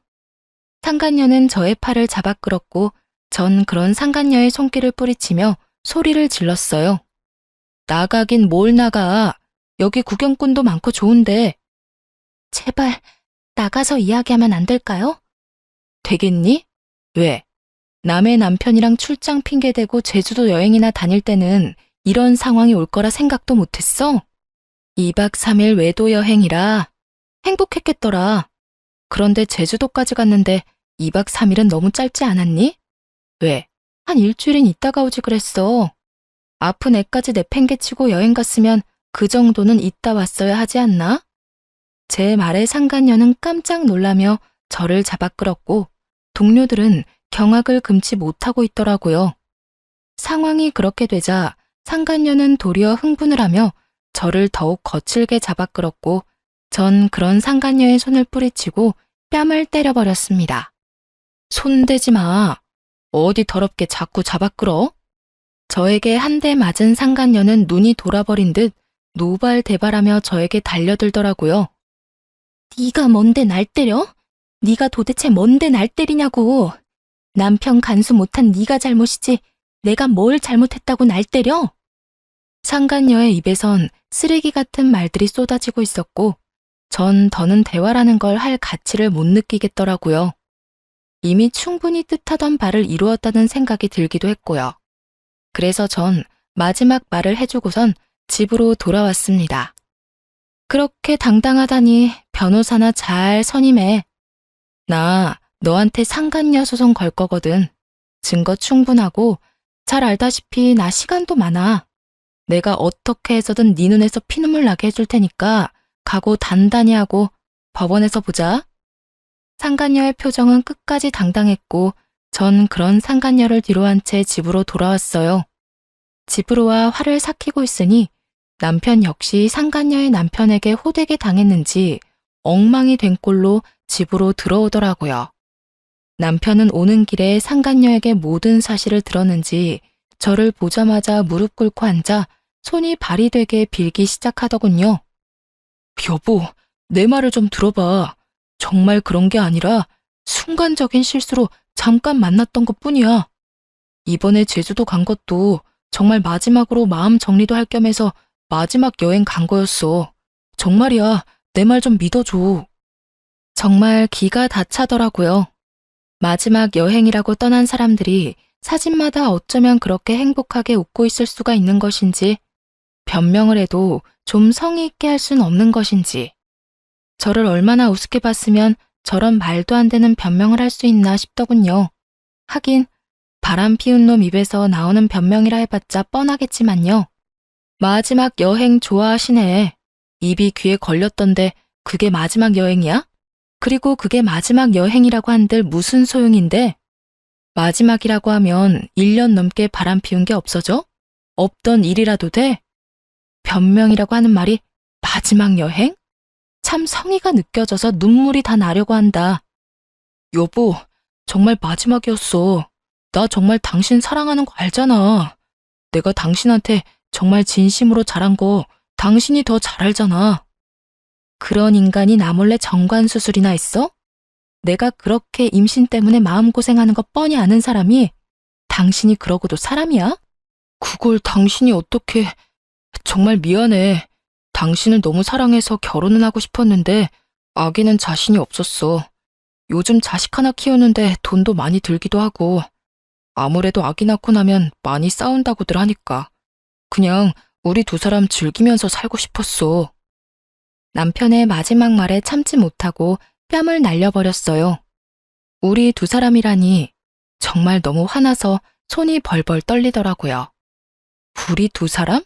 상간녀는 저의 팔을 잡아 끌었고 전 그런 상간녀의 손길을 뿌리치며 소리를 질렀어요. 나가긴 뭘 나가. 여기 구경꾼도 많고 좋은데. 제발 나가서 이야기하면 안 될까요? 되겠니? 왜? 남의 남편이랑 출장 핑계대고 제주도 여행이나 다닐 때는 이런 상황이 올 거라 생각도 못했어? 2박 3일 외도 여행이라 행복했겠더라. 그런데 제주도까지 갔는데 2박 3일은 너무 짧지 않았니? 왜? 한 일주일은 있다가 오지 그랬어. 아픈 애까지 내팽개치고 여행 갔으면 그 정도는 있다 왔어야 하지 않나? 제 말에 상간녀는 깜짝 놀라며 저를 잡아 끌었고 동료들은 경악을 금치 못하고 있더라고요. 상황이 그렇게 되자 상간녀는 도리어 흥분을 하며 저를 더욱 거칠게 잡아 끌었고 전 그런 상간녀의 손을 뿌리치고 뺨을 때려버렸습니다. 손대지 마. 어디 더럽게 자꾸 잡아 끌어? 저에게 한 대 맞은 상간녀는 눈이 돌아버린 듯 노발대발하며 저에게 달려들더라고요. 네가 뭔데 날 때려? 네가 도대체 뭔데 날 때리냐고. 남편 간수 못한 네가 잘못이지 내가 뭘 잘못했다고 날 때려? 상간녀의 입에선 쓰레기 같은 말들이 쏟아지고 있었고 전 더는 대화라는 걸 할 가치를 못 느끼겠더라고요. 이미 충분히 뜻하던 바를 이루었다는 생각이 들기도 했고요. 그래서 전 마지막 말을 해주고선 집으로 돌아왔습니다. 그렇게 당당하다니 변호사나 잘 선임해. 나 너한테 상간녀 소송 걸 거거든. 증거 충분하고 잘 알다시피 나 시간도 많아. 내가 어떻게 해서든 네 눈에서 피눈물 나게 해줄 테니까 각오 단단히 하고 법원에서 보자. 상간녀의 표정은 끝까지 당당했고 전 그런 상간녀를 뒤로 한 채 집으로 돌아왔어요. 집으로 와 화를 삭히고 있으니 남편 역시 상간녀의 남편에게 호되게 당했는지 엉망이 된 꼴로 집으로 들어오더라고요. 남편은 오는 길에 상간녀에게 모든 사실을 들었는지 저를 보자마자 무릎 꿇고 앉아 손이 발이 되게 빌기 시작하더군요. 여보, 내 말을 좀 들어봐. 정말 그런 게 아니라 순간적인 실수로 잠깐 만났던 것뿐이야. 이번에 제주도 간 것도 정말 마지막으로 마음 정리도 할 겸해서 마지막 여행 간 거였어. 정말이야. 내 말 좀 믿어줘. 정말 기가 다 차더라고요. 마지막 여행이라고 떠난 사람들이 사진마다 어쩌면 그렇게 행복하게 웃고 있을 수가 있는 것인지, 변명을 해도 좀 성의 있게 할 순 없는 것인지, 저를 얼마나 우습게 봤으면 저런 말도 안 되는 변명을 할 수 있나 싶더군요. 하긴 바람 피운 놈 입에서 나오는 변명이라 해봤자 뻔하겠지만요. 마지막 여행 좋아하시네. 입이 귀에 걸렸던데 그게 마지막 여행이야? 그리고 그게 마지막 여행이라고 한들 무슨 소용인데? 마지막이라고 하면 1년 넘게 바람 피운 게 없어져? 없던 일이라도 돼? 변명이라고 하는 말이 마지막 여행? 참 성의가 느껴져서 눈물이 다 나려고 한다. 여보, 정말 마지막이었어. 나 정말 당신 사랑하는 거 알잖아. 내가 당신한테 정말 진심으로 잘한 거 당신이 더 잘 알잖아. 그런 인간이 나 몰래 정관수술이나 했어? 내가 그렇게 임신 때문에 마음고생하는 거 뻔히 아는 사람이 당신이 그러고도 사람이야? 그걸 당신이 어떻게... 정말 미안해. 당신을 너무 사랑해서 결혼은 하고 싶었는데 아기는 자신이 없었어. 요즘 자식 하나 키우는데 돈도 많이 들기도 하고 아무래도 아기 낳고 나면 많이 싸운다고들 하니까 그냥 우리 두 사람 즐기면서 살고 싶었어. 남편의 마지막 말에 참지 못하고 뺨을 날려버렸어요. 우리 두 사람이라니 정말 너무 화나서 손이 벌벌 떨리더라고요. 우리 두 사람?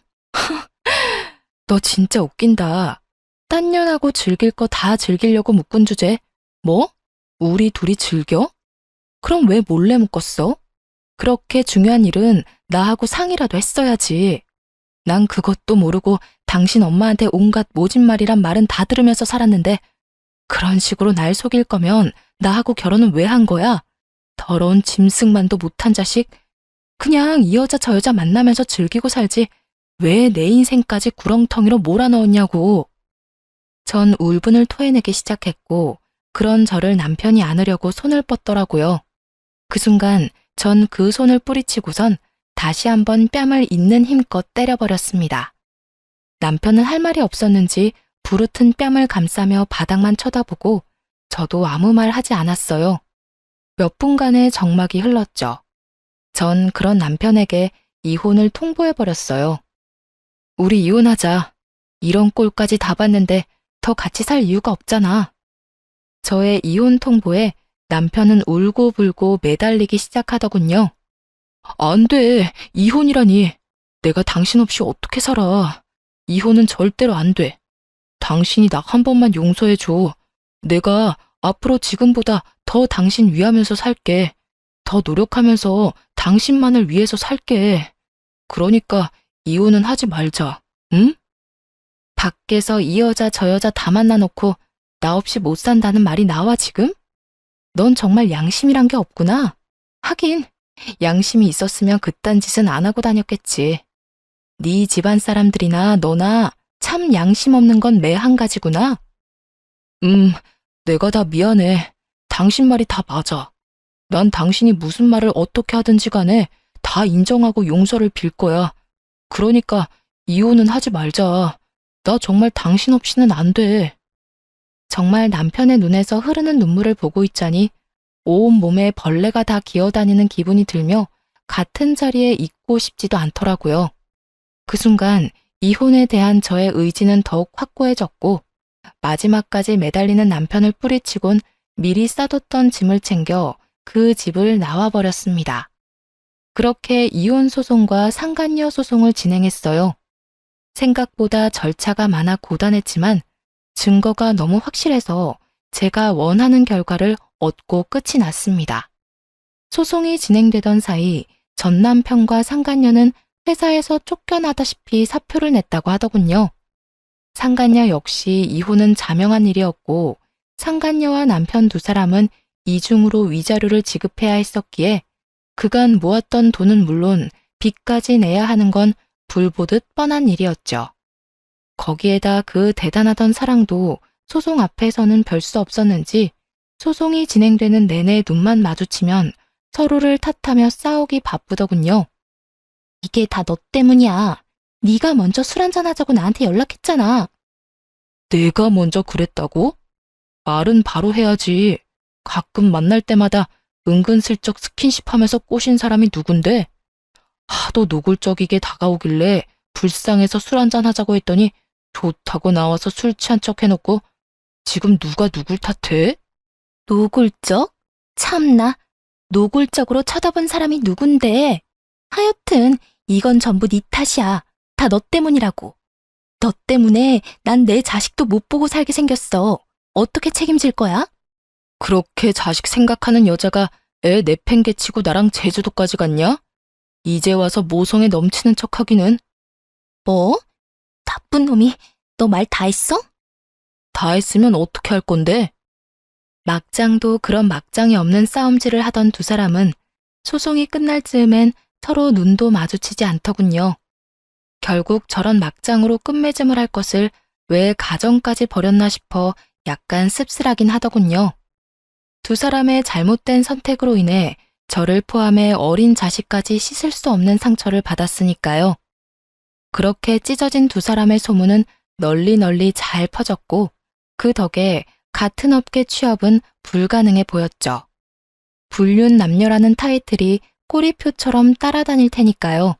너 진짜 웃긴다. 딴 년하고 즐길 거 다 즐기려고 묶은 주제. 뭐? 우리 둘이 즐겨? 그럼 왜 몰래 묶었어? 그렇게 중요한 일은 나하고 상의라도 했어야지. 난 그것도 모르고 당신 엄마한테 온갖 모진말이란 말은 다 들으면서 살았는데 그런 식으로 날 속일 거면 나하고 결혼은 왜 한 거야? 더러운 짐승만도 못한 자식. 그냥 이 여자 저 여자 만나면서 즐기고 살지 왜 내 인생까지 구렁텅이로 몰아넣었냐고. 전 울분을 토해내기 시작했고 그런 저를 남편이 안으려고 손을 뻗더라고요. 그 순간 전 그 손을 뿌리치고선 다시 한번 뺨을 있는 힘껏 때려버렸습니다. 남편은 할 말이 없었는지 부르튼 뺨을 감싸며 바닥만 쳐다보고 저도 아무 말 하지 않았어요. 몇 분간의 정막이 흘렀죠. 전 그런 남편에게 이혼을 통보해버렸어요. 우리 이혼하자. 이런 꼴까지 다 봤는데 더 같이 살 이유가 없잖아. 저의 이혼 통보에 남편은 울고불고 매달리기 시작하더군요. 안 돼. 이혼이라니. 내가 당신 없이 어떻게 살아. 이혼은 절대로 안 돼. 당신이 나 한 번만 용서해줘. 내가 앞으로 지금보다 더 당신 위하면서 살게. 더 노력하면서 당신만을 위해서 살게. 그러니까 이혼은 하지 말자. 응? 밖에서 이 여자 저 여자 다 만나놓고 나 없이 못 산다는 말이 나와 지금? 넌 정말 양심이란 게 없구나. 하긴 양심이 있었으면 그딴 짓은 안 하고 다녔겠지. 네 집안 사람들이나 너나 참 양심 없는 건 매 한 가지구나. 내가 다 미안해. 당신 말이 다 맞아. 난 당신이 무슨 말을 어떻게 하든지 간에 다 인정하고 용서를 빌 거야. 그러니까 이혼은 하지 말자. 나 정말 당신 없이는 안 돼. 정말 남편의 눈에서 흐르는 눈물을 보고 있자니 온몸에 벌레가 다 기어다니는 기분이 들며 같은 자리에 있고 싶지도 않더라고요. 그 순간 이혼에 대한 저의 의지는 더욱 확고해졌고 마지막까지 매달리는 남편을 뿌리치곤 미리 싸뒀던 짐을 챙겨 그 집을 나와버렸습니다. 그렇게 이혼 소송과 상간녀 소송을 진행했어요. 생각보다 절차가 많아 고단했지만 증거가 너무 확실해서 제가 원하는 결과를 얻고 끝이 났습니다. 소송이 진행되던 사이 전 남편과 상간녀는 회사에서 쫓겨나다시피 사표를 냈다고 하더군요. 상간녀 역시 이혼은 자명한 일이었고 상간녀와 남편 두 사람은 이중으로 위자료를 지급해야 했었기에 그간 모았던 돈은 물론 빚까지 내야 하는 건 불보듯 뻔한 일이었죠. 거기에다 그 대단하던 사랑도 소송 앞에서는 별 수 없었는지 소송이 진행되는 내내 눈만 마주치면 서로를 탓하며 싸우기 바쁘더군요. 이게 다 너 때문이야. 네가 먼저 술 한잔 하자고 나한테 연락했잖아. 내가 먼저 그랬다고? 말은 바로 해야지. 가끔 만날 때마다 은근슬쩍 스킨십 하면서 꼬신 사람이 누군데? 하도 노골적이게 다가오길래 불쌍해서 술 한잔 하자고 했더니 좋다고 나와서 술 취한 척 해놓고 지금 누가 누굴 탓해? 노골적? 참나. 노골적으로 쳐다본 사람이 누군데? 하여튼 이건 전부 네 탓이야. 다 너 때문이라고. 너 때문에 난 내 자식도 못 보고 살게 생겼어. 어떻게 책임질 거야? 그렇게 자식 생각하는 여자가 애 내팽개치고 나랑 제주도까지 갔냐? 이제 와서 모성에 넘치는 척하기는. 뭐? 나쁜 놈이 너 말 다 했어? 다 했으면 어떻게 할 건데? 막장도 그런 막장이 없는 싸움질을 하던 두 사람은 소송이 끝날 즈음엔 서로 눈도 마주치지 않더군요. 결국 저런 막장으로 끝맺음을 할 것을 왜 가정까지 버렸나 싶어 약간 씁쓸하긴 하더군요. 두 사람의 잘못된 선택으로 인해 저를 포함해 어린 자식까지 씻을 수 없는 상처를 받았으니까요. 그렇게 찢어진 두 사람의 소문은 널리 잘 퍼졌고 그 덕에 같은 업계 취업은 불가능해 보였죠. 불륜 남녀라는 타이틀이 꼬리표처럼 따라다닐 테니까요.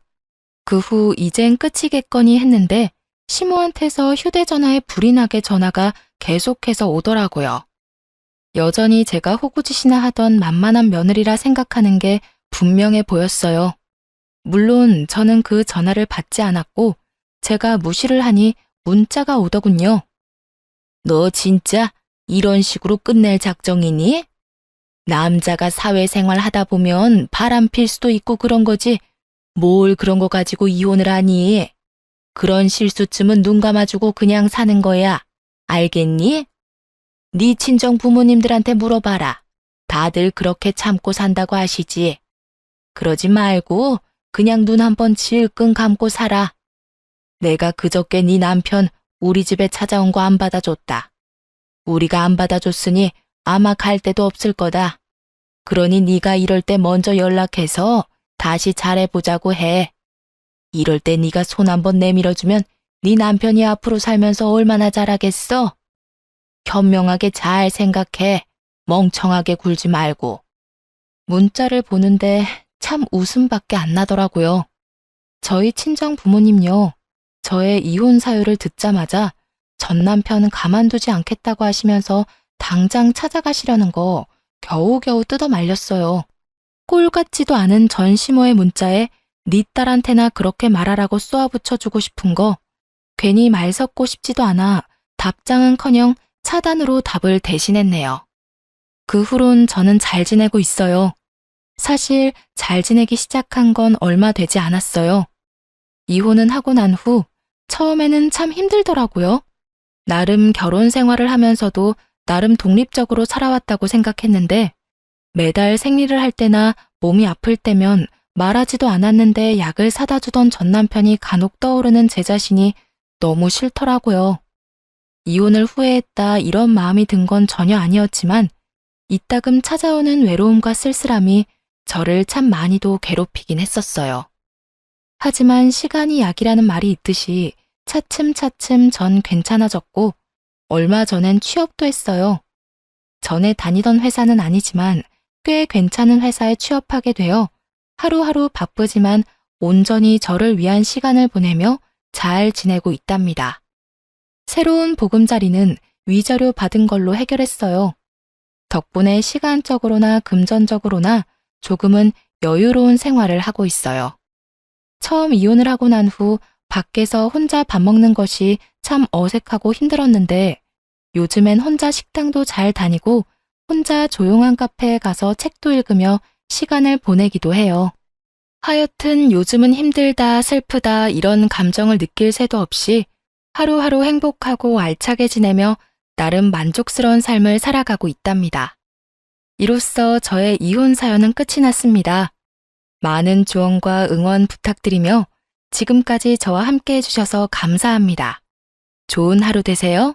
그 후 이젠 끝이겠거니 했는데 시모한테서 휴대전화에 불이 나게 전화가 계속해서 오더라고요. 여전히 제가 호구짓이나 하던 만만한 며느리라 생각하는 게 분명해 보였어요. 물론 저는 그 전화를 받지 않았고 제가 무시를 하니 문자가 오더군요. 너 진짜 이런 식으로 끝낼 작정이니? 남자가 사회생활 하다 보면 바람 필 수도 있고 그런 거지. 뭘 그런 거 가지고 이혼을 하니? 그런 실수쯤은 눈 감아주고 그냥 사는 거야. 알겠니? 네 친정 부모님들한테 물어봐라. 다들 그렇게 참고 산다고 하시지. 그러지 말고 그냥 눈 한번 질끈 감고 살아. 내가 그저께 네 남편 우리 집에 찾아온 거 안 받아줬다. 우리가 안 받아줬으니 아마 갈 데도 없을 거다. 그러니 네가 이럴 때 먼저 연락해서 다시 잘해보자고 해. 이럴 때 네가 손 한번 내밀어주면 네 남편이 앞으로 살면서 얼마나 잘하겠어? 현명하게 잘 생각해. 멍청하게 굴지 말고. 문자를 보는데 참 웃음밖에 안 나더라고요. 저희 친정 부모님요. 저의 이혼 사유를 듣자마자 전 남편 가만두지 않겠다고 하시면서 당장 찾아가시려는 거 겨우겨우 뜯어 말렸어요. 꼴 같지도 않은 전시모의 문자에 네 딸한테나 그렇게 말하라고 쏘아붙여주고 싶은 거 괜히 말 섞고 싶지도 않아 답장은커녕 차단으로 답을 대신했네요. 그 후론 저는 잘 지내고 있어요. 사실 잘 지내기 시작한 건 얼마 되지 않았어요. 이혼은 하고 난 후 처음에는 참 힘들더라고요. 나름 결혼 생활을 하면서도 나름 독립적으로 살아왔다고 생각했는데 매달 생리를 할 때나 몸이 아플 때면 말하지도 않았는데 약을 사다 주던 전 남편이 간혹 떠오르는 제 자신이 너무 싫더라고요. 이혼을 후회했다 이런 마음이 든 건 전혀 아니었지만 이따금 찾아오는 외로움과 쓸쓸함이 저를 참 많이도 괴롭히긴 했었어요. 하지만 시간이 약이라는 말이 있듯이 차츰차츰 전 괜찮아졌고 얼마 전엔 취업도 했어요. 전에 다니던 회사는 아니지만 꽤 괜찮은 회사에 취업하게 되어 하루하루 바쁘지만 온전히 저를 위한 시간을 보내며 잘 지내고 있답니다. 새로운 보금자리는 위자료 받은 걸로 해결했어요. 덕분에 시간적으로나 금전적으로나 조금은 여유로운 생활을 하고 있어요. 처음 이혼을 하고 난 후 밖에서 혼자 밥 먹는 것이 참 어색하고 힘들었는데 요즘엔 혼자 식당도 잘 다니고 혼자 조용한 카페에 가서 책도 읽으며 시간을 보내기도 해요. 하여튼 요즘은 힘들다, 슬프다 이런 감정을 느낄 새도 없이 하루하루 행복하고 알차게 지내며 나름 만족스러운 삶을 살아가고 있답니다. 이로써 저의 이혼 사연은 끝이 났습니다. 많은 조언과 응원 부탁드리며 지금까지 저와 함께 해주셔서 감사합니다. 좋은 하루 되세요.